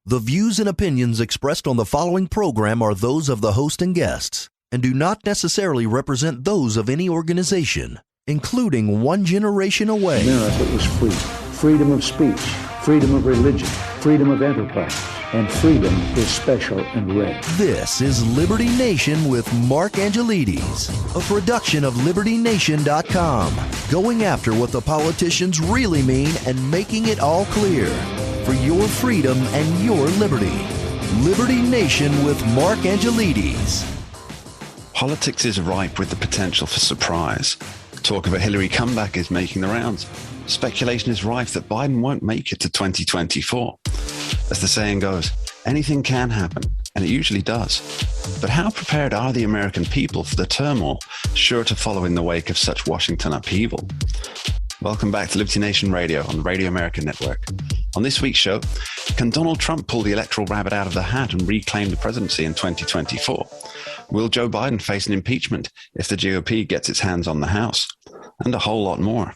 The views and opinions expressed on the following program are those of the host and guests and do not necessarily represent those of any organization, including One Generation Away. America is free. Freedom of speech, freedom of religion, freedom of enterprise, and freedom is special and rare. This is Liberty Nation with Mark Angelides, a production of LibertyNation.com, going after what the politicians really mean and making it all clear. For your freedom and your liberty. Liberty Nation with Mark Angelides. Politics is ripe with the potential for surprise. Talk of a Hillary comeback is making the rounds. Speculation is rife that Biden won't make it to 2024. As the saying goes, anything can happen, and it usually does. But how prepared are the American people for the turmoil sure to follow in the wake of such Washington upheaval? Welcome back to Liberty Nation Radio on the Radio American Network. On this week's show, can Donald Trump pull the electoral rabbit out of the hat and reclaim the presidency in 2024? Will Joe Biden face an impeachment if the GOP gets its hands on the House? And a whole lot more.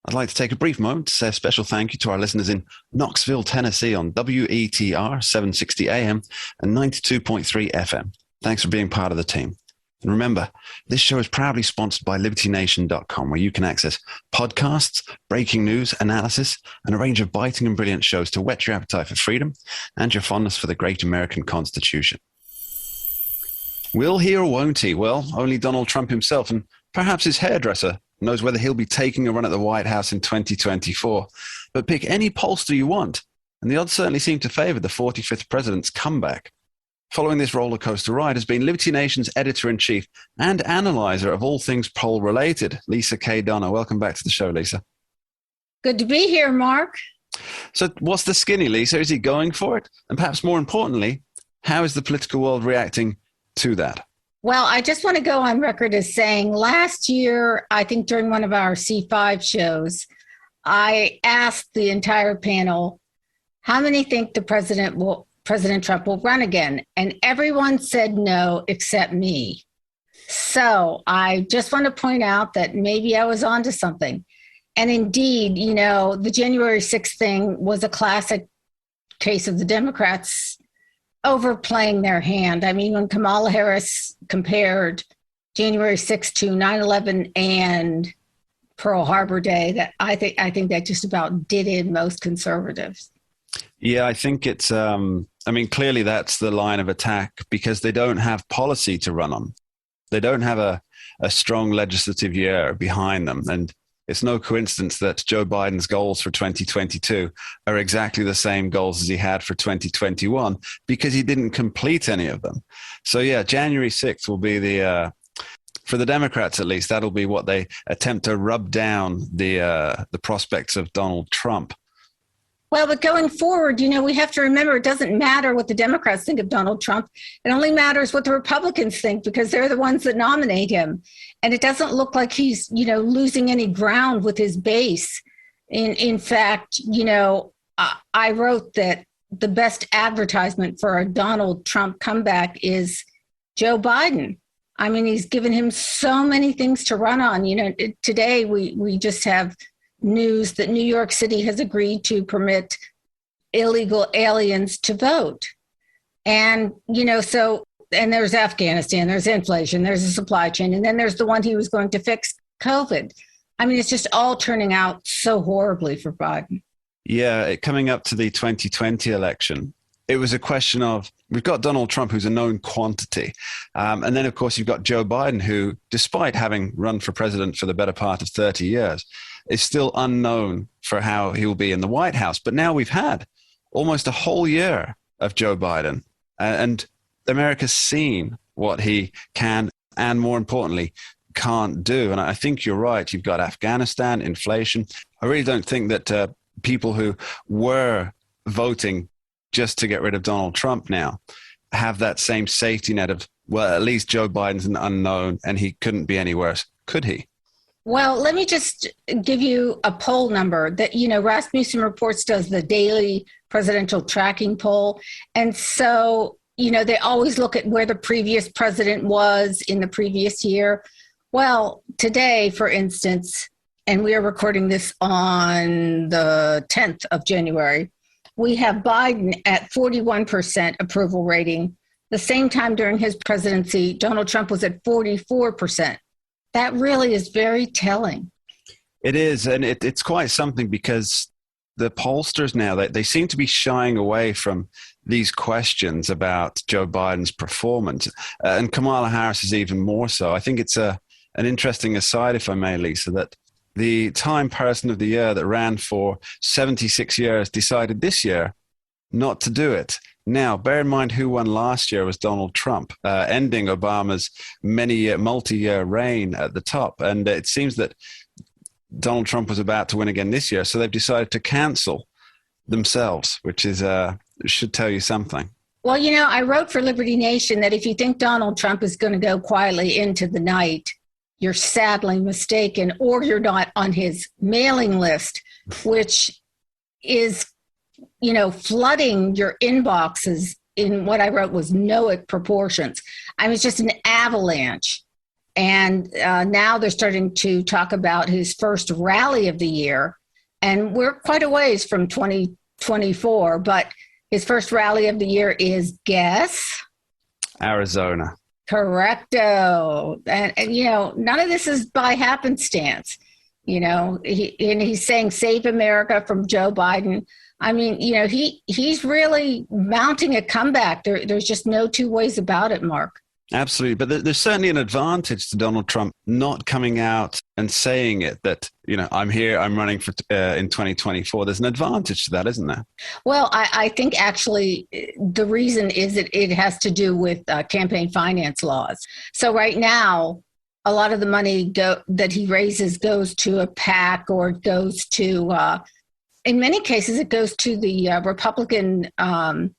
I'd like to take a brief moment to say a special thank you to our listeners in Knoxville, Tennessee on WETR 760 AM and 92.3 FM. Thanks for being part of the team. And remember, this show is proudly sponsored by LibertyNation.com, where you can access podcasts, breaking news, analysis, and a range of biting and brilliant shows to whet your appetite for freedom and your fondness for the great American Constitution. Will he or won't he? Well, only Donald Trump himself and perhaps his hairdresser knows whether he'll be taking a run at the White House in 2024. But pick any pollster you want, and the odds certainly seem to favor the 45th president's comeback. Following this roller coaster ride has been Liberty Nation's editor-in-chief and analyzer of all things poll-related, Leesa K. Donna. Welcome back to the show, Leesa. Good to be here, Mark. So what's the skinny, Leesa? Is he going for it? And perhaps more importantly, how is the political world reacting to that? Well, I just want to go on record as saying last year, I think during one of our C5 shows, I asked the entire panel, how many think President Trump will run again? And everyone said no, except me. So I just want to point out that maybe I was onto something. And indeed, you know, the January 6th thing was a classic case of the Democrats overplaying their hand. I mean, when Kamala Harris compared January 6th to 9/11 and Pearl Harbor Day, that I think that just about did in most conservatives. Yeah, I think it's, clearly that's the line of attack because they don't have policy to run on. They don't have a strong legislative year behind them. And it's no coincidence that Joe Biden's goals for 2022 are exactly the same goals as he had for 2021 because he didn't complete any of them. So yeah, January 6th will be for the Democrats at least, that'll be what they attempt to rub down the prospects of Donald Trump. Well, but going forward, you know, we have to remember it doesn't matter what the Democrats think of Donald Trump. It only matters what the Republicans think because they're the ones that nominate him. And it doesn't look like he's, you know, losing any ground with his base. In fact, you know, I wrote that the best advertisement for a Donald Trump comeback is Joe Biden. I mean, he's given him so many things to run on. You know, today we just have news that New York City has agreed to permit illegal aliens to vote. And, you know, and there's Afghanistan, there's inflation, there's a supply chain, and then there's the one he was going to fix, COVID. I mean, it's just all turning out so horribly for Biden. Yeah, coming up to the 2020 election, it was a question of, we've got Donald Trump, who's a known quantity. And then, of course, you've got Joe Biden, who, despite having run for president for the better part of 30 years, is still unknown for how he will be in the White House. But now we've had almost a whole year of Joe Biden, and America's seen what he can and, more importantly, can't do. And I think you're right. You've got Afghanistan, inflation. I really don't think that people who were voting just to get rid of Donald Trump now have that same safety net of, well, at least Joe Biden's an unknown and he couldn't be any worse, could he? Well, let me just give you a poll number that, you know, Rasmussen Reports does the daily presidential tracking poll. And so, you know, they always look at where the previous president was in the previous year. Well, today, for instance, and we are recording this on the 10th of January, we have Biden at 41% approval rating. The same time during his presidency, Donald Trump was at 44%. That really is very telling. It is, and it's quite something because the pollsters now, they seem to be shying away from these questions about Joe Biden's performance. And Kamala Harris is even more so. I think it's an interesting aside, if I may, Leesa, that the Time Person of the Year that ran for 76 years decided this year not to do it. Now, bear in mind who won last year was Donald Trump, ending Obama's multi-year reign at the top. And it seems that Donald Trump was about to win again this year, so they've decided to cancel themselves, which is should tell you something. Well, I wrote for Liberty Nation that if you think Donald Trump is going to go quietly into the night, you're sadly mistaken, or you're not on his mailing list, which is, flooding your inboxes in what I wrote was Noahic proportions. I mean, it's just an avalanche. And now they're starting to talk about his first rally of the year. And we're quite a ways from 2024, but his first rally of the year is, guess? Arizona. Correcto. And none of this is by happenstance. He's saying save America from Joe Biden. I mean, he's really mounting a comeback. There's just no two ways about it, Mark. Absolutely. But there's certainly an advantage to Donald Trump not coming out and saying it, that, I'm here, I'm running for in 2024. There's an advantage to that, isn't there? Well, I think actually the reason is that it has to do with campaign finance laws. So right now, a lot of the money that he raises goes to a PAC, or it goes to, in many cases, it goes to the Republican, the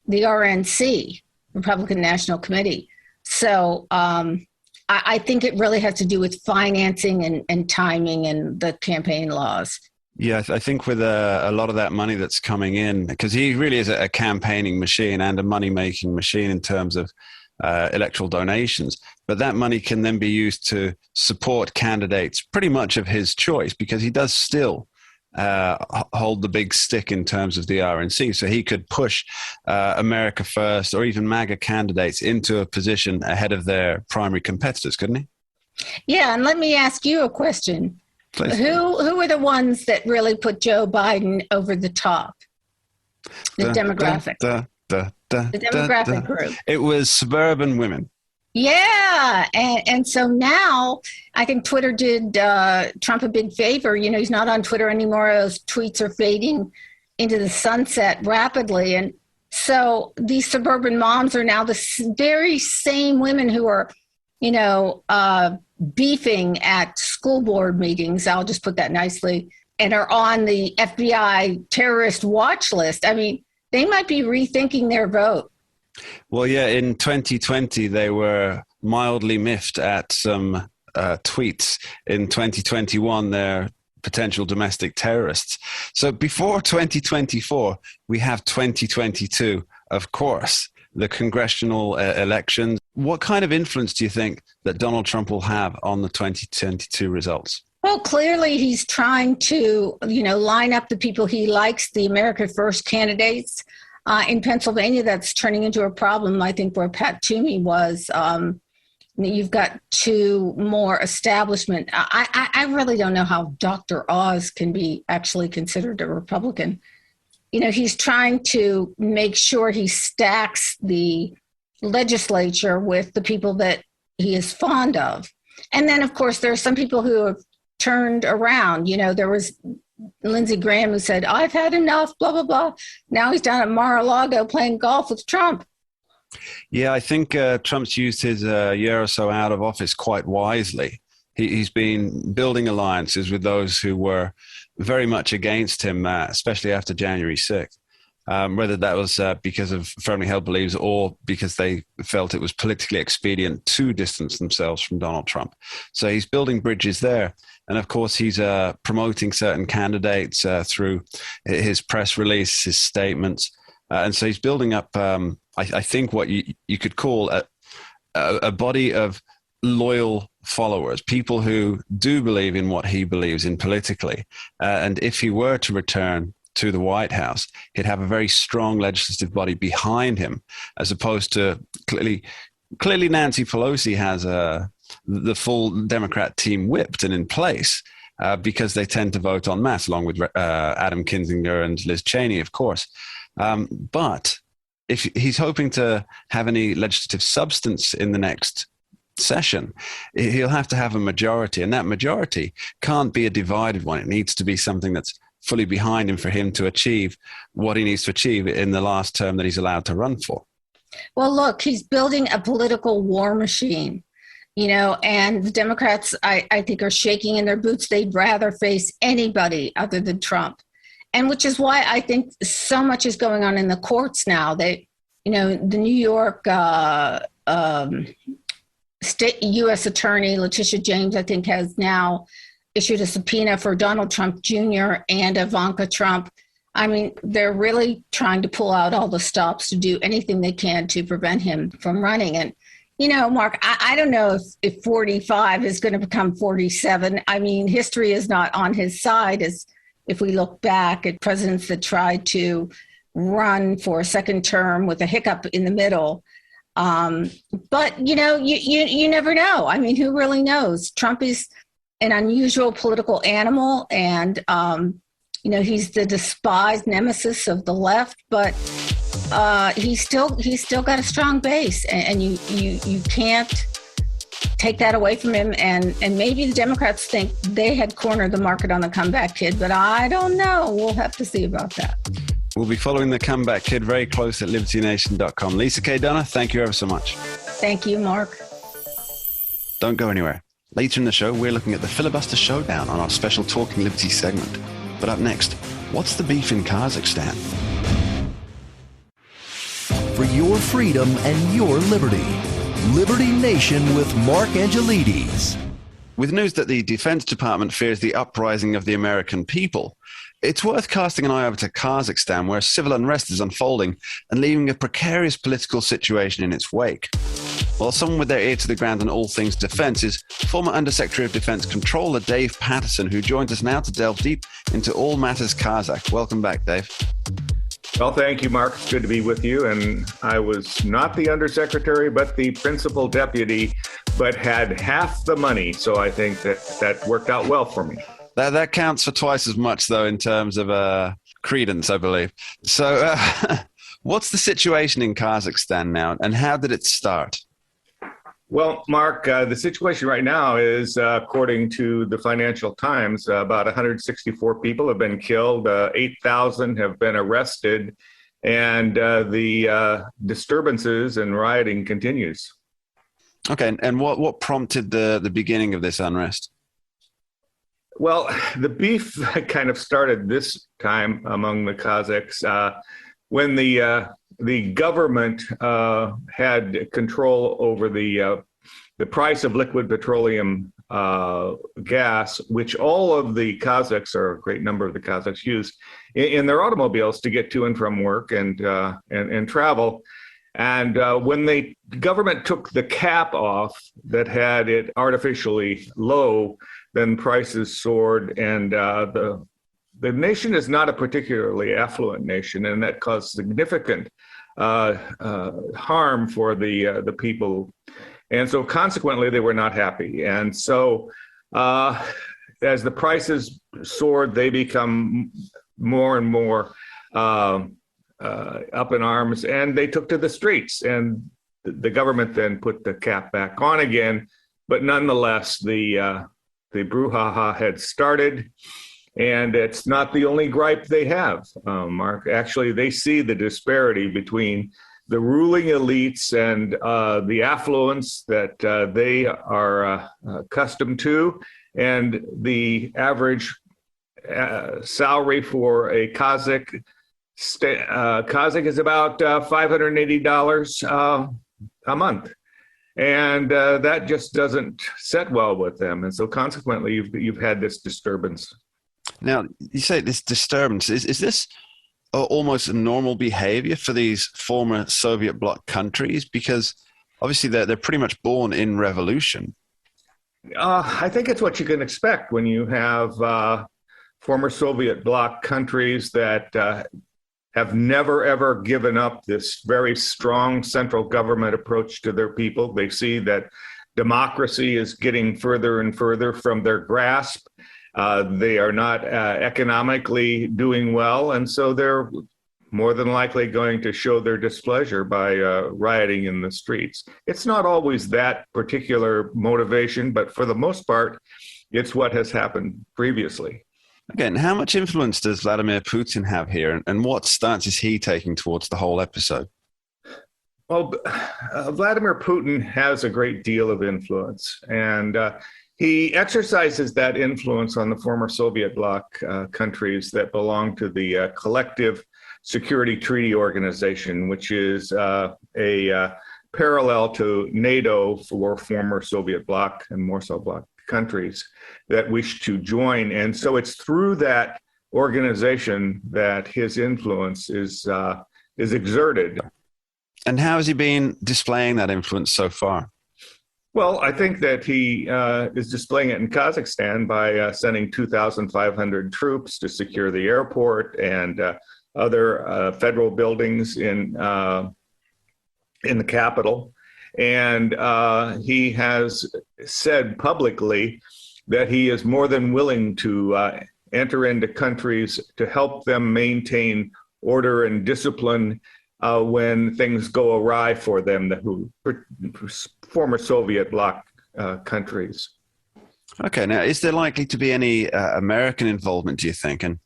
RNC. Republican National Committee. So I think it really has to do with financing and timing and the campaign laws. Yeah, I think with a lot of that money that's coming in, because he really is a campaigning machine and a money-making machine in terms of electoral donations. But that money can then be used to support candidates pretty much of his choice, because he does still hold the big stick in terms of the RNC. So he could push America First or even MAGA candidates into a position ahead of their primary competitors, couldn't he? Yeah, and let me ask you a question. Please. Who are the ones that really put Joe Biden over the top? The demographic. The demographic group. It was suburban women. Yeah. And so now I think Twitter did Trump a big favor. He's not on Twitter anymore. Those tweets are fading into the sunset rapidly. And so these suburban moms are now the very same women who are, beefing at school board meetings. I'll just put that nicely, and are on the FBI terrorist watch list. I mean, they might be rethinking their vote. Well, yeah, in 2020, they were mildly miffed at some tweets. In 2021, they're potential domestic terrorists. So before 2024, we have 2022, of course, the congressional elections. What kind of influence do you think that Donald Trump will have on the 2022 results? Well, clearly he's trying to, line up the people he likes, the America First candidates. In Pennsylvania, that's turning into a problem, I think, where Pat Toomey was. You've got two more establishment. I really don't know how Dr. Oz can be actually considered a Republican. He's trying to make sure he stacks the legislature with the people that he is fond of. And then, of course, there are some people who have turned around. There was Lindsey Graham who said, I've had enough, blah, blah, blah. Now he's down at Mar-a-Lago playing golf with Trump. Yeah, I think Trump's used his year or so out of office quite wisely. He's been building alliances with those who were very much against him, especially after January 6th. Whether that was because of firmly held beliefs or because they felt it was politically expedient to distance themselves from Donald Trump. So he's building bridges there. And of course, he's promoting certain candidates through his press release, his statements. And so he's building up, I think, what you could call a body of loyal followers, people who do believe in what he believes in politically. And if he were to return to the White House, he'd have a very strong legislative body behind him, as opposed to clearly Nancy Pelosi has the full Democrat team whipped and in place because they tend to vote en masse, along with Adam Kinzinger and Liz Cheney, of course. But if he's hoping to have any legislative substance in the next session, he'll have to have a majority, and that majority can't be a divided one. It needs to be something that's fully behind him for him to achieve what he needs to achieve in the last term that he's allowed to run for. Well, look, he's building a political war machine, and the Democrats, I think, are shaking in their boots. They'd rather face anybody other than Trump. And which is why I think so much is going on in the courts now. The New York State U.S. Attorney Letitia James, I think, has now issued a subpoena for Donald Trump Jr. and Ivanka Trump. I mean, they're really trying to pull out all the stops to do anything they can to prevent him from running. And, Mark, I don't know if 45 is going to become 47. I mean, history is not on his side, as if we look back at presidents that tried to run for a second term with a hiccup in the middle. But, you never know. I mean, who really knows? Trump is an unusual political animal, and, he's the despised nemesis of the left, but he's still got a strong base, and you can't take that away from him. And maybe the Democrats think they had cornered the market on the comeback kid, but I don't know. We'll have to see about that. We'll be following the comeback kid very close at libertynation.com. Leesa K. Dunner, thank you ever so much. Thank you, Mark. Don't go anywhere. Later in the show, we're looking at the filibuster showdown on our special Talking Liberty segment. But up next, what's the beef in Kazakhstan? For your freedom and your liberty. Liberty Nation with Mark Angelides. With news that the Defense Department fears the uprising of the American people, it's worth casting an eye over to Kazakhstan, where civil unrest is unfolding and leaving a precarious political situation in its wake. Well, someone with their ear to the ground on all things defense is former Undersecretary of Defense Controller Dave Patterson, who joins us now to delve deep into all matters Kazakh. Welcome back, Dave. Well, thank you, Mark. It's good to be with you. And I was not the undersecretary, but the principal deputy, but had half the money. So I think that worked out well for me. That counts for twice as much, though, in terms of credence, I believe. So what's the situation in Kazakhstan now, and how did it start? Well, Mark, the situation right now is, according to the Financial Times, about 164 people have been killed, 8,000 have been arrested, and the disturbances and rioting continues. Okay, and what prompted the beginning of this unrest? Well, the beef kind of started this time among the Kazakhs when the government had control over the price of liquid petroleum gas, which all of the Kazakhs, or a great number of the Kazakhs, use in their automobiles to get to and from work and travel. And when the government took the cap off that had it artificially low, then prices soared, and the nation is not a particularly affluent nation, and that caused significant harm for the people. And so consequently, they were not happy. And so as the prices soared, they become more and more up in arms, and they took to the streets. And the government then put the cap back on again. But nonetheless, the brouhaha had started. And it's not the only gripe they have, Mark. Actually, they see the disparity between the ruling elites and the affluence that they are accustomed to, and the average salary for a Kazakh. Kazakh is about $580 a month. And that just doesn't set well with them. And so consequently, you've had this disturbance. Now, you say this disturbance, is this almost normal behavior for these former Soviet bloc countries? Because obviously they're pretty much born in revolution. I think it's what you can expect when you have former Soviet bloc countries that have never, ever given up this very strong central government approach to their people. They see that democracy is getting further and further from their grasp. They are not economically doing well, and so they're more than likely going to show their displeasure by rioting in the streets. It's not always that particular motivation, but for the most part, it's what has happened previously. Again, how much influence does Vladimir Putin have here, and what stance is he taking towards the whole episode? Well, Vladimir Putin has a great deal of influence, and he exercises that influence on the former Soviet bloc countries that belong to the Collective Security Treaty Organization, which is a parallel to NATO for former Soviet bloc and Warsaw bloc countries that wish to join. And so it's through that organization that his influence is exerted. And how has he been displaying that influence so far? Well, I think that he is displaying it in Kazakhstan by sending 2,500 troops to secure the airport and other federal buildings in the capital. And he has said publicly that he is more than willing to enter into countries to help them maintain order and discipline when things go awry for them, the former Soviet bloc countries. Okay, now is there likely to be any American involvement, do you think? And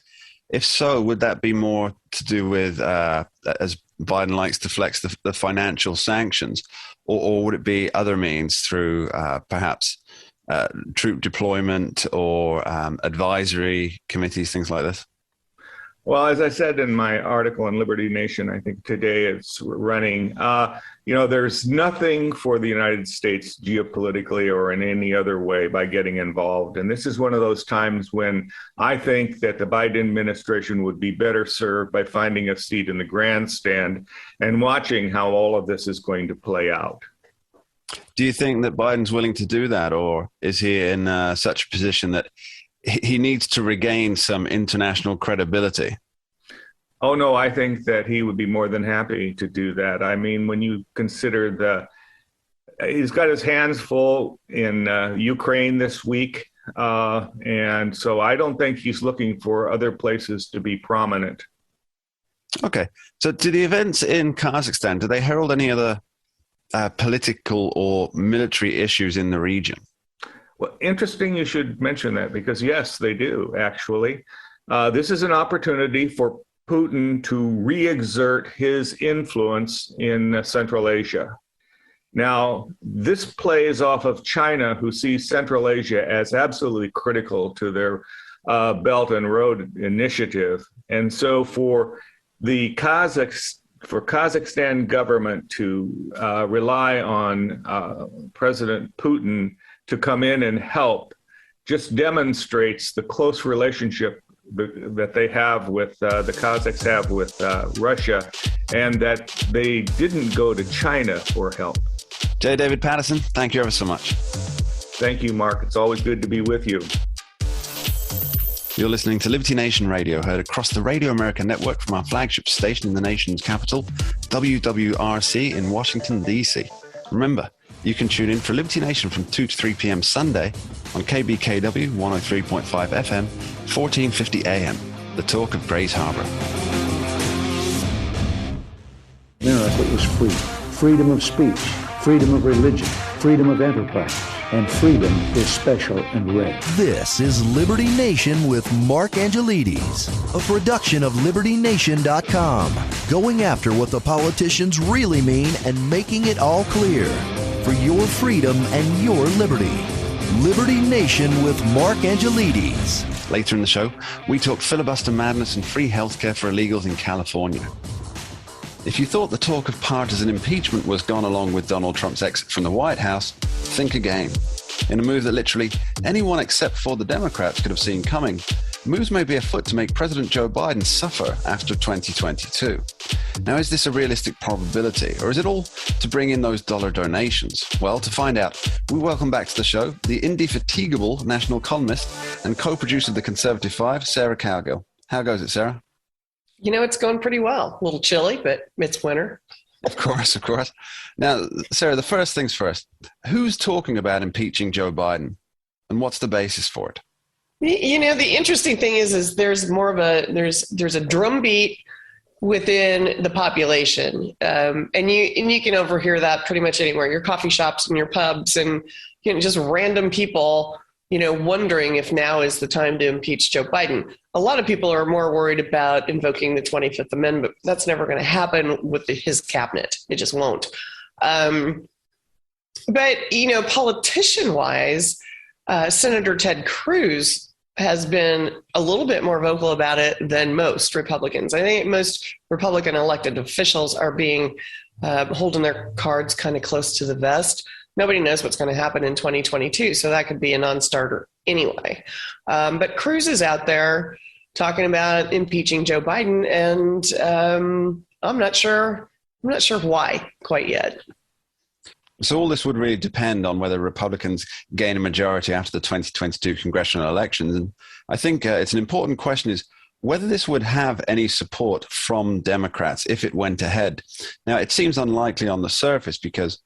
if so, would that be more to do with, as Biden likes to flex, the financial sanctions, or would it be other means through perhaps troop deployment or advisory committees, things like this? Well, as I said in my article in Liberty Nation, I think today it's running, there's nothing for the United States geopolitically or in any other way by getting involved. And this is one of those times when I think that the Biden administration would be better served by finding a seat in the grandstand and watching how all of this is going to play out. Do you think that Biden's willing to do that, or is he in such a position that he needs to regain some international credibility? Oh, no, I think that he would be more than happy to do that. I mean, when you consider he's got his hands full in Ukraine this week. And so I don't think he's looking for other places to be prominent. Okay. So do the events in Kazakhstan, do they herald any other political or military issues in the region? Well, interesting you should mention that, because yes, they do, actually. This is an opportunity for Putin to re-exert his influence in Central Asia. Now, this plays off of China, who sees Central Asia as absolutely critical to their Belt and Road Initiative. And so for the Kazakhstan government to rely on President Putin to come in and help just demonstrates the close relationship that they have with the Kazakhs have with Russia, and that they didn't go to China for help. J. David Patterson, thank you ever so much. Thank you, Mark. It's always good to be with you. You're listening to Liberty Nation Radio, heard across the Radio America network from our flagship station in the nation's capital, WWRC in Washington, D.C. Remember, you can tune in for Liberty Nation from 2 to 3 p.m. Sunday on KBKW 103.5 FM, 1450 AM, the talk of Grays Harbor. America is free. Freedom of speech, freedom of religion, freedom of enterprise, and freedom is special and rare. This is Liberty Nation with Mark Angelides, a production of LibertyNation.com, going after what the politicians really mean and making it all clear. For your freedom and your liberty. Liberty Nation with Mark Angelides. Later in the show, we talk filibuster madness and free healthcare for illegals in California. If you thought the talk of partisan impeachment was gone along with Donald Trump's exit from the White House, think again. In a move that literally anyone except for the Democrats could have seen coming, moves may be afoot to make President Joe Biden suffer after 2022. Now, is this a realistic probability, or is it all to bring in those dollar donations? Well, to find out, we welcome back to the show the indefatigable national columnist and co-producer of The Conservative Five, Sarah Cowgill. How goes it, Sarah? You know, it's going pretty well. A little chilly, but it's winter. Of course. Now, Sarah, the first things first, who's talking about impeaching Joe Biden, and what's the basis for it? You know, the interesting thing is there's more of there's a drumbeat within the population, and you can overhear that pretty much anywhere. Your coffee shops and your pubs, and just random people, wondering if now is the time to impeach Joe Biden. A lot of people are more worried about invoking the 25th Amendment. That's never going to happen with his cabinet. It just won't. But politician-wise, Senator Ted Cruz has been a little bit more vocal about it than most Republicans. I think most Republican elected officials are holding their cards kind of close to the vest. Nobody knows what's going to happen in 2022, so that could be a non-starter anyway. But Cruz is out there talking about impeaching Joe Biden, and I'm not sure why quite yet. So all this would really depend on whether Republicans gain a majority after the 2022 congressional elections. And I think it's an important question is whether this would have any support from Democrats if it went ahead. Now, it seems unlikely on the surface because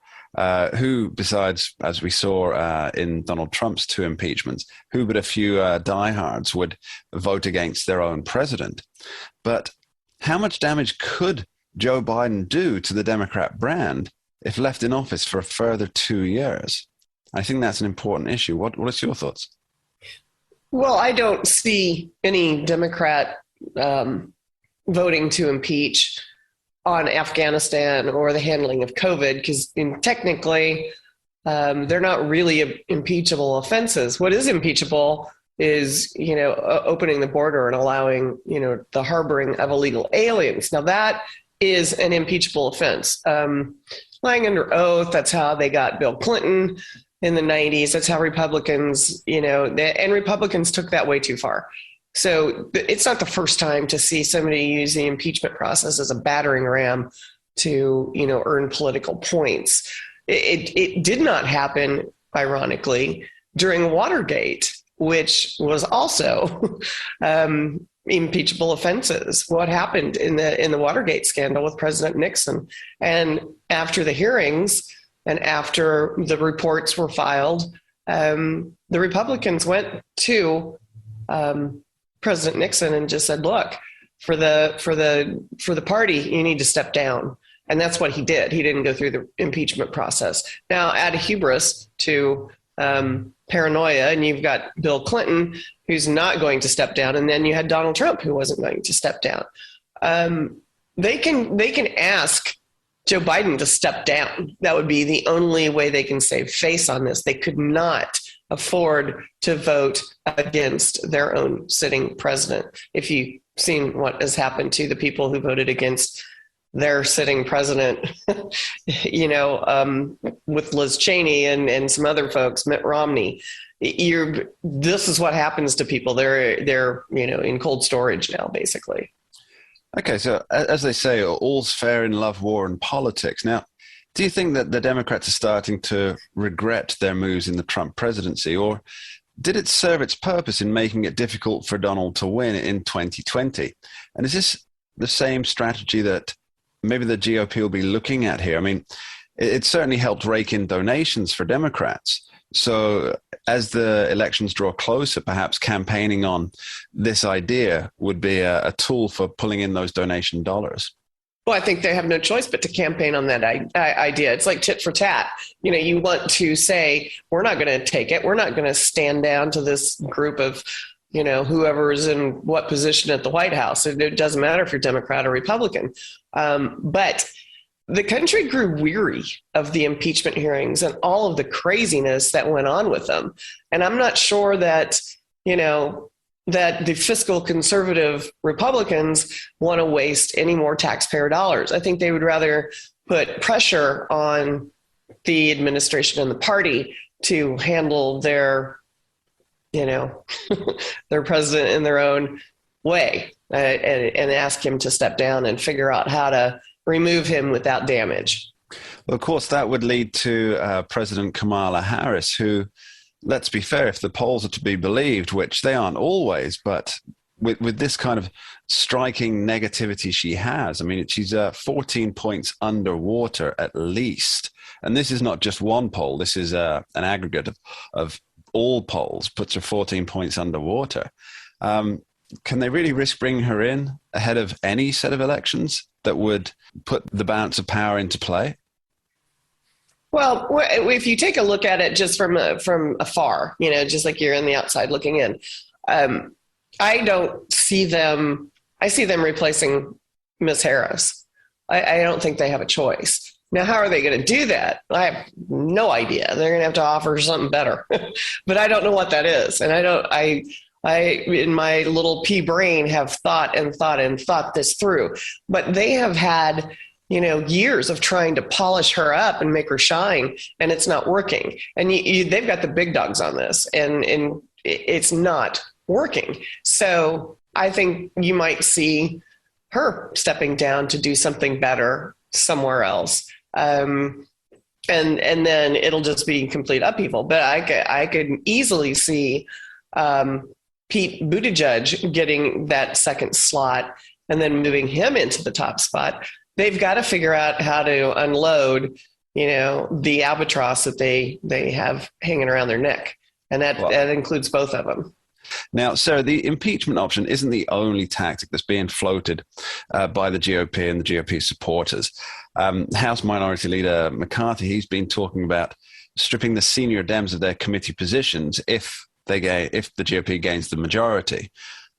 who, besides, as we saw in Donald Trump's two impeachments, who but a few diehards would vote against their own president? But how much damage could Joe Biden do to the Democrat brand if left in office for a further 2 years? I think that's an important issue. What is your thoughts? Well, I don't see any Democrat voting to impeach on Afghanistan or the handling of COVID because technically they're not really impeachable offenses. What is impeachable is, opening the border and allowing, the harboring of illegal aliens. Now that is an impeachable offense. Lying under oath, that's how they got Bill Clinton in the 90s. That's how Republicans, and Republicans took that way too far. So it's not the first time to see somebody use the impeachment process as a battering ram to, earn political points. It did not happen, ironically, during Watergate, which was also impeachable offenses. What happened in the Watergate scandal with President Nixon, and after the hearings and after the reports were filed, the Republicans went to President Nixon and just said, "Look, for the party, you need to step down." And that's what he did. He didn't go through the impeachment process. Now, add hubris to paranoia, and you've got Bill Clinton, who's not going to step down, and then you had Donald Trump, who wasn't going to step down. They can ask Joe Biden to step down. That would be the only way they can save face on this. They could not afford to vote against their own sitting president. If you've seen what has happened to the people who voted against their sitting president, with Liz Cheney and some other folks, Mitt Romney, this is what happens to people. They're in cold storage now, basically. Okay, so as they say, all's fair in love, war, and politics. Now, do you think that the Democrats are starting to regret their moves in the Trump presidency, or did it serve its purpose in making it difficult for Donald to win in 2020? And is this the same strategy that maybe the GOP will be looking at here? I mean, it certainly helped rake in donations for Democrats. So as the elections draw closer, perhaps campaigning on this idea would be a tool for pulling in those donation dollars. Well, I think they have no choice but to campaign on that idea. It's like tit for tat. You want to say, we're not going to take it. We're not going to stand down to this group of, whoever is in what position at the White House. It doesn't matter if you're Democrat or Republican. But the country grew weary of the impeachment hearings and all of the craziness that went on with them. And I'm not sure that, that the fiscal conservative Republicans want to waste any more taxpayer dollars. I think they would rather put pressure on the administration and the party to handle their, their president in their own way. and ask him to step down and figure out how to remove him without damage. Well, of course, that would lead to President Kamala Harris, who, let's be fair, if the polls are to be believed, which they aren't always, but with this kind of striking negativity she has, I mean, she's 14 points underwater at least. And this is not just one poll. This is an aggregate of all polls, puts her 14 points underwater. Can they really risk bringing her in ahead of any set of elections that would put the balance of power into play? Well, if you take a look at it just from afar, just like you're on the outside looking in, I don't see them. I see them replacing Ms. Harris. I don't think they have a choice. Now, how are they going to do that? I have no idea. They're going to have to offer something better, but I don't know what that is. And I in my little pea brain have thought this through, but they have had, years of trying to polish her up and make her shine, and it's not working. And they've got the big dogs on this, and it's not working. So I think you might see her stepping down to do something better somewhere else. And then it'll just be complete upheaval. But I could easily see Pete Buttigieg getting that second slot and then moving him into the top spot. They've got to figure out how to unload, the albatross that they have hanging around their neck. And that includes both of them. Now, Sarah, the impeachment option isn't the only tactic that's being floated by the GOP and the GOP supporters. House Minority Leader McCarthy, he's been talking about stripping the senior Dems of their committee positions if the GOP gains the majority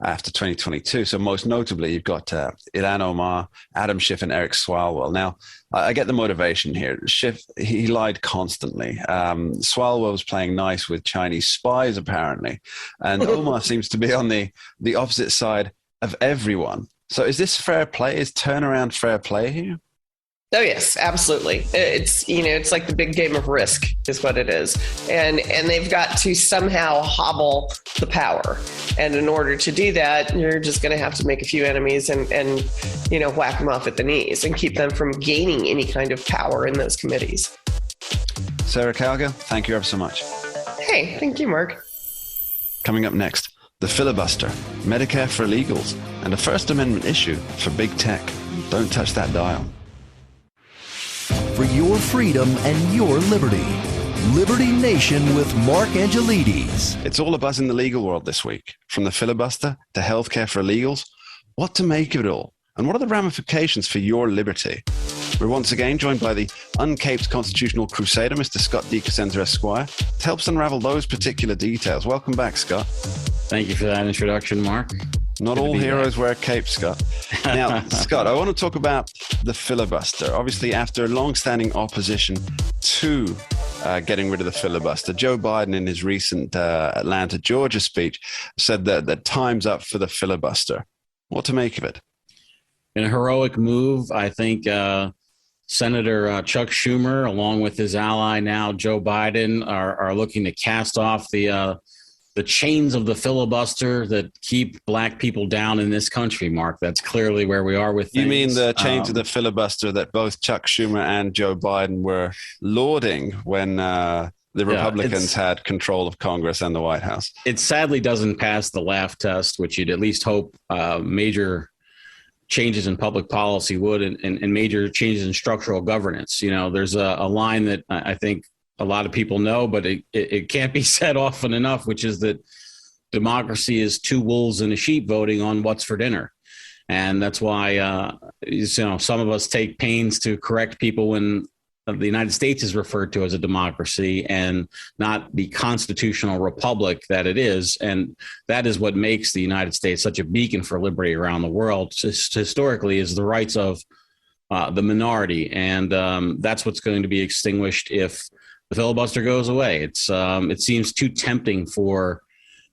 after 2022. So most notably, you've got Ilhan Omar, Adam Schiff, and Eric Swalwell. Now, I get the motivation here. Schiff, he lied constantly. Swalwell was playing nice with Chinese spies, apparently. And Omar seems to be on the opposite side of everyone. So is this fair play? Is turnaround fair play here? Oh, yes, absolutely. It's like the big game of Risk is what it is. And they've got to somehow hobble the power. And in order to do that, you're just going to have to make a few enemies and whack them off at the knees and keep them from gaining any kind of power in those committees. Sarah Cowgill, thank you ever so much. Hey, thank you, Mark. Coming up next, the filibuster, Medicare for illegals, and a First Amendment issue for big tech. Don't touch that dial. For your freedom and your liberty. Liberty Nation with Mark Angelides. It's all a buzz in the legal world this week. From the filibuster to healthcare for illegals, what to make of it all? And what are the ramifications for your liberty? We're once again joined by the uncaped constitutional crusader, Mr. Scott D. Cosenza Esquire, to help us unravel those particular details. Welcome back, Scott. Thank you for that introduction, Mark. Not all heroes wear capes, Scott. Now, Scott, I want to talk about the filibuster. Obviously, after long-standing opposition to getting rid of the filibuster, Joe Biden, in his recent Atlanta, Georgia speech, said that time's up for the filibuster. What to make of it? In a heroic move, I think Senator Chuck Schumer, along with his ally now, Joe Biden, are looking to cast off the chains of the filibuster that keep black people down in this country, Mark. That's clearly where we are with things. You mean the chains of the filibuster that both Chuck Schumer and Joe Biden were lauding when the Republicans had control of Congress and the White House? It sadly doesn't pass the laugh test, which you'd at least hope major changes in public policy would, and major changes in structural governance. There's a line that I think a lot of people know, but it can't be said often enough, which is that democracy is two wolves and a sheep voting on what's for dinner. And that's why, some of us take pains to correct people when the United States is referred to as a democracy and not the constitutional republic that it is. And that is what makes the United States such a beacon for liberty around the world. Historically, is the rights of the minority. And that's what's going to be extinguished if the filibuster goes away. It seems too tempting for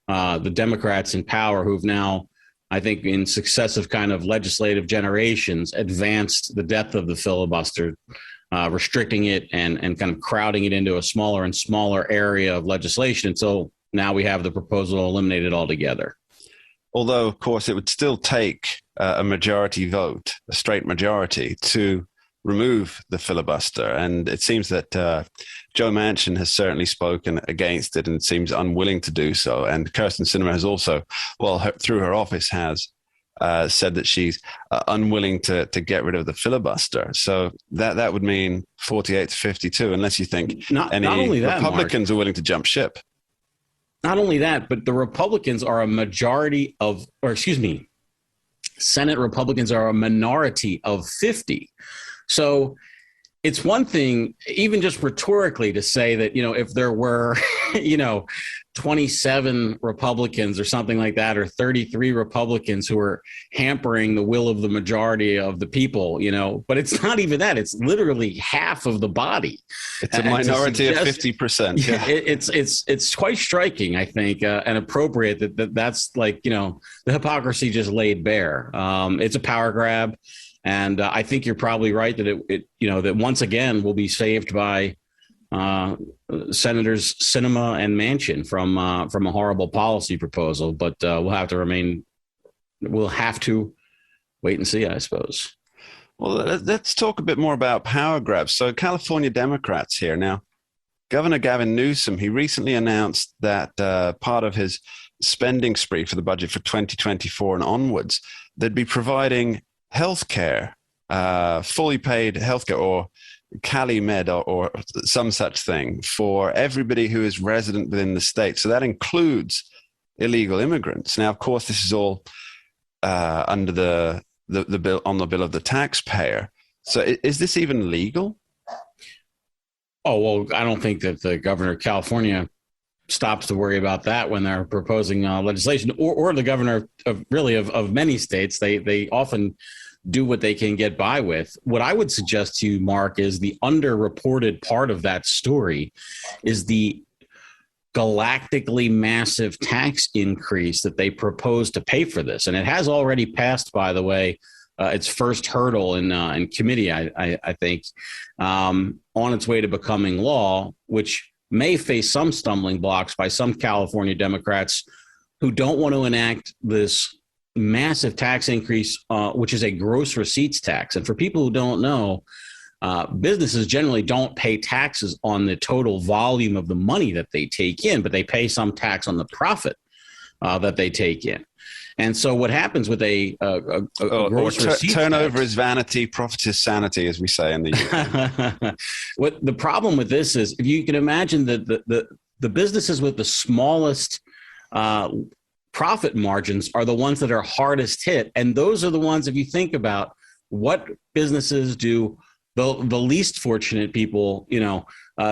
the Democrats in power, who've now, I think, in successive kind of legislative generations, advanced the death of the filibuster, restricting it and kind of crowding it into a smaller and smaller area of legislation until now we have the proposal eliminated altogether. Although, of course, it would still take a majority vote, a straight majority, to remove the filibuster. And it seems that Joe Manchin has certainly spoken against it and seems unwilling to do so. And Kyrsten Sinema has also, through her office, has said that she's unwilling to get rid of the filibuster. So that would mean 48 to 52, unless you think not only that, Republicans Mark, are willing to jump ship. Not only that, but the Republicans are a majority of, Senate Republicans are a minority of 50. So it's one thing, even just rhetorically, to say that, if there were, 27 Republicans or something like that, or 33 Republicans who are hampering the will of the majority of the people, but it's not even that. It's literally half of the body. It's a minority of 50%. Yeah. It's quite striking, I think, and appropriate that's like, the hypocrisy just laid bare. It's a power grab. And I think you're probably right that that once again will be saved by Senators Sinema and Manchin from a horrible policy proposal. But we'll have to wait and see, I suppose. Well, let's talk a bit more about power grabs. So California Democrats here now. Governor Gavin Newsom, he recently announced that part of his spending spree for the budget for 2024 and onwards, they'd be providing healthcare, fully paid healthcare, or CaliMed, or some such thing for everybody who is resident within the state. So that includes illegal immigrants. Now, of course, this is all under the bill, on the bill of the taxpayer. So is this even legal? Oh, well, I don't think that the governor of California stops to worry about that when they're proposing legislation, or the governor of many states. They often do what they can get by with. What I would suggest to you, Mark, is the underreported part of that story is the galactically massive tax increase that they propose to pay for this. And it has already passed, by the way, its first hurdle in committee, I think, on its way to becoming law, which may face some stumbling blocks by some California Democrats who don't want to enact this massive tax increase, which is a gross receipts tax. And for people who don't know, businesses generally don't pay taxes on the total volume of the money that they take in, but they pay some tax on the profit that they take in. And so what happens with a gross receipts turnover tax, is vanity, profit is sanity, as we say in the UK. What the problem with this is, if you can imagine that the businesses with the smallest profit margins are the ones that are hardest hit. And those are the ones, if you think about what businesses do, the least fortunate people,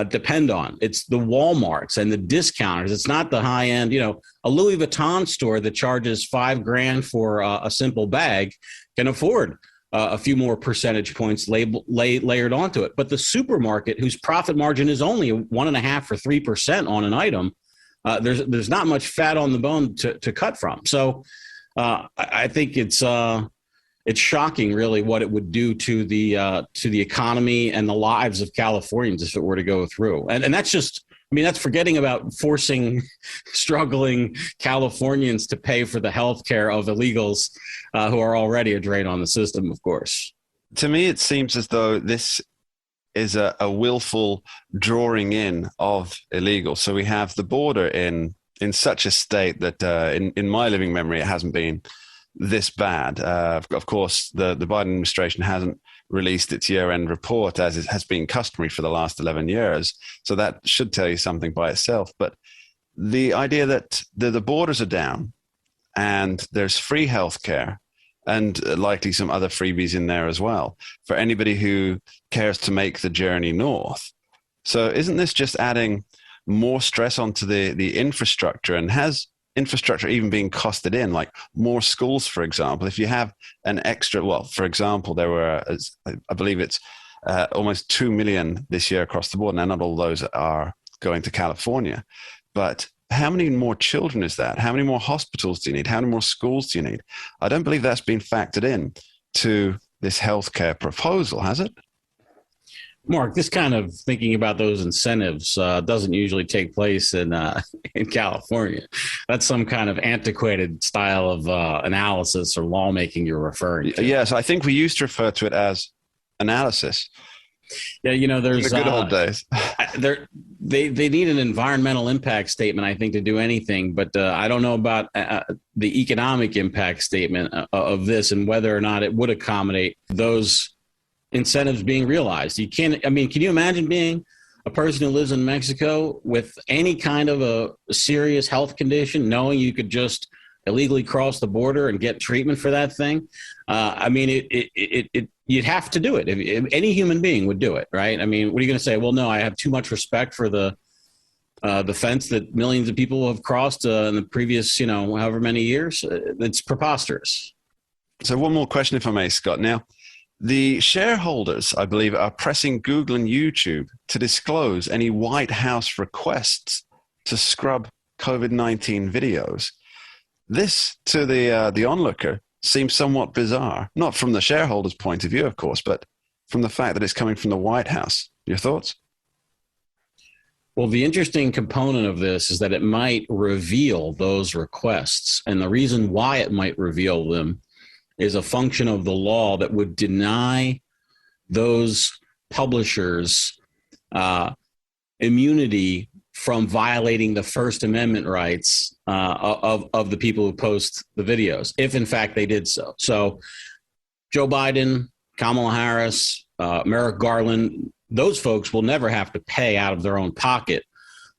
depend on. It's the Walmarts and the discounters. It's not the high end, a Louis Vuitton store that charges $5,000 for a simple bag can afford a few more percentage points layered onto it. But the supermarket, whose profit margin is only 1.5% or 3% on an item, there's not much fat on the bone to cut from. So I think it's shocking, really, what it would do to the economy and the lives of Californians if it were to go through. And that's just, that's forgetting about forcing struggling Californians to pay for the health care of illegals who are already a drain on the system, of course. To me, it seems as though this is a willful drawing in of illegals. So we have the border in such a state that in my living memory, it hasn't been this bad. Of course, the Biden administration hasn't released its year-end report, as it has been customary for the last 11 years. So that should tell you something by itself. But the idea that the borders are down and there's free healthcare, and likely some other freebies in there as well for anybody who cares to make the journey north. So isn't this just adding more stress onto the infrastructure? And has infrastructure even being costed in, like more schools, for example? If you have an extra, for example, there were, I believe it's almost 2 million this year across the board. Now, not all those are going to California, but how many more children is that? How many more hospitals do you need? How many more schools do you need? I don't believe that's been factored in to this healthcare proposal, has it? Mark, this kind of thinking about those incentives doesn't usually take place in California. That's some kind of antiquated style of analysis or lawmaking you're referring to. Yes, I think we used to refer to it as analysis. Yeah, there's the good old days. They need an environmental impact statement, I think, to do anything. But I don't know about the economic impact statement of this and whether or not it would accommodate those incentives being realized. Can you imagine being a person who lives in Mexico with any kind of a serious health condition, knowing you could just illegally cross the border and get treatment for that thing? You'd have to do it. If any human being would do it, right? I mean, what are you going to say? Well, no, I have too much respect for the fence that millions of people have crossed in the previous, however many years. It's preposterous. So one more question, if I may, Scott. Now, the shareholders, I believe, are pressing Google and YouTube to disclose any White House requests to scrub COVID-19 videos. This, to the onlooker, seems somewhat bizarre, not from the shareholders' point of view, of course, but from the fact that it's coming from the White House. Your thoughts? Well, the interesting component of this is that it might reveal those requests. And the reason why it might reveal them is a function of the law that would deny those publishers immunity from violating the First Amendment rights of the people who post the videos, if in fact they did so. So Joe Biden, Kamala Harris, Merrick Garland, those folks will never have to pay out of their own pocket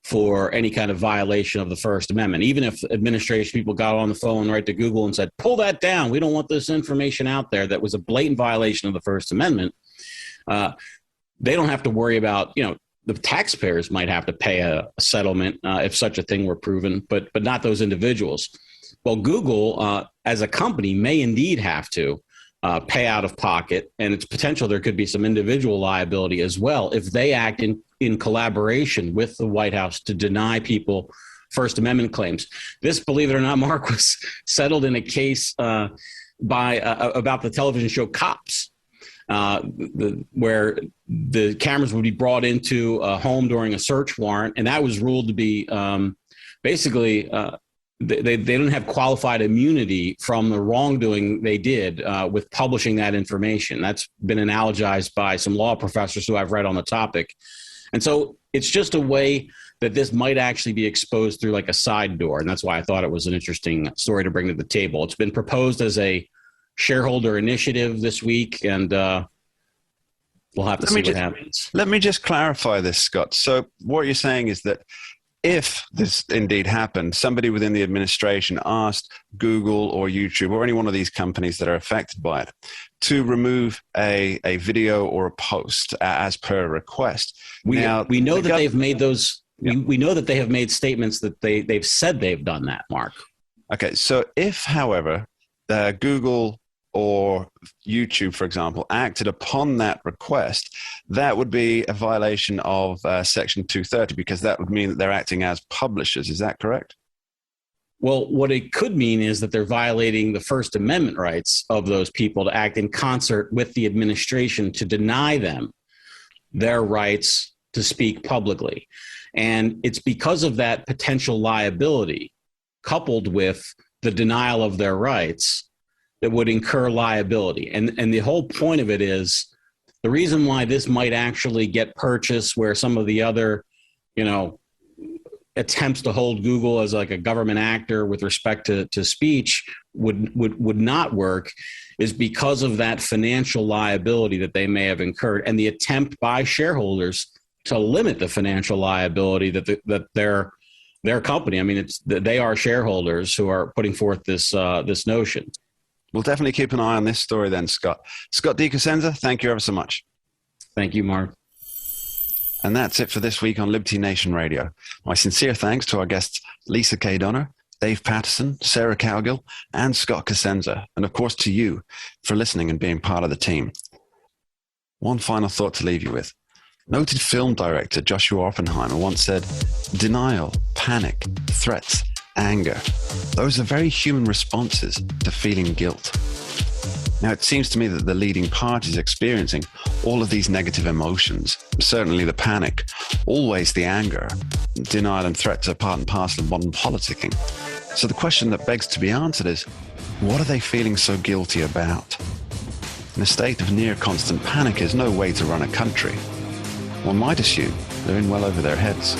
for any kind of violation of the First Amendment. Even if administration people got on the phone right to Google and said, pull that down, we don't want this information out there, that was a blatant violation of the First Amendment, they don't have to worry about, the taxpayers might have to pay a settlement if such a thing were proven, but not those individuals. Well, Google, as a company, may indeed have to pay out of pocket, and it's potential there could be some individual liability as well if they act in collaboration with the White House to deny people First Amendment claims. This, believe it or not, Mark, was settled in a case about the television show Cops. Where the cameras would be brought into a home during a search warrant, and that was ruled to be basically they don't have qualified immunity from the wrongdoing they did with publishing that information. That's been analogized by some law professors who I've read on the topic. And so it's just a way that this might actually be exposed through like a side door, and that's why I thought it was an interesting story to bring to the table. It's been proposed as a shareholder initiative this week, and we'll have to see what happens. Let me just clarify this, Scott. So what you're saying is that if this indeed happened, somebody within the administration asked Google or YouTube or any one of these companies that are affected by it to remove a video or a post as per request. We know that they've made those. Yeah. We know that they have made statements that they've said they've done that, Mark. Okay. So if, however, Google or YouTube, for example, acted upon that request, that would be a violation of Section 230, because that would mean that they're acting as publishers. Is that correct? Well, what it could mean is that they're violating the First Amendment rights of those people to act in concert with the administration to deny them their rights to speak publicly. And it's because of that potential liability, coupled with the denial of their rights, that would incur liability. And the whole point of it is the reason why this might actually get purchased, where some of the other, attempts to hold Google as like a government actor with respect to speech would not work, is because of that financial liability that they may have incurred, and the attempt by shareholders to limit the financial liability that their company, they are shareholders who are putting forth this notion. We'll definitely keep an eye on this story then, Scott. Scott D. Cosenza, thank you ever so much. Thank you, Mark. And that's it for this week on Liberty Nation Radio. My sincere thanks to our guests, Leesa K. Donner, Dave Patterson, Sarah Cowgill, and Scott Cosenza. And of course to you for listening and being part of the team. One final thought to leave you with. Noted film director Joshua Oppenheimer once said, "Denial, panic, threats, anger. Those are very human responses to feeling guilt." Now, it seems to me that the leading party is experiencing all of these negative emotions, certainly the panic, always the anger. Denial and threats are part and parcel of modern politicking. So the question that begs to be answered is, what are they feeling so guilty about? In a state of near constant panic is no way to run a country. One might assume they're in well over their heads.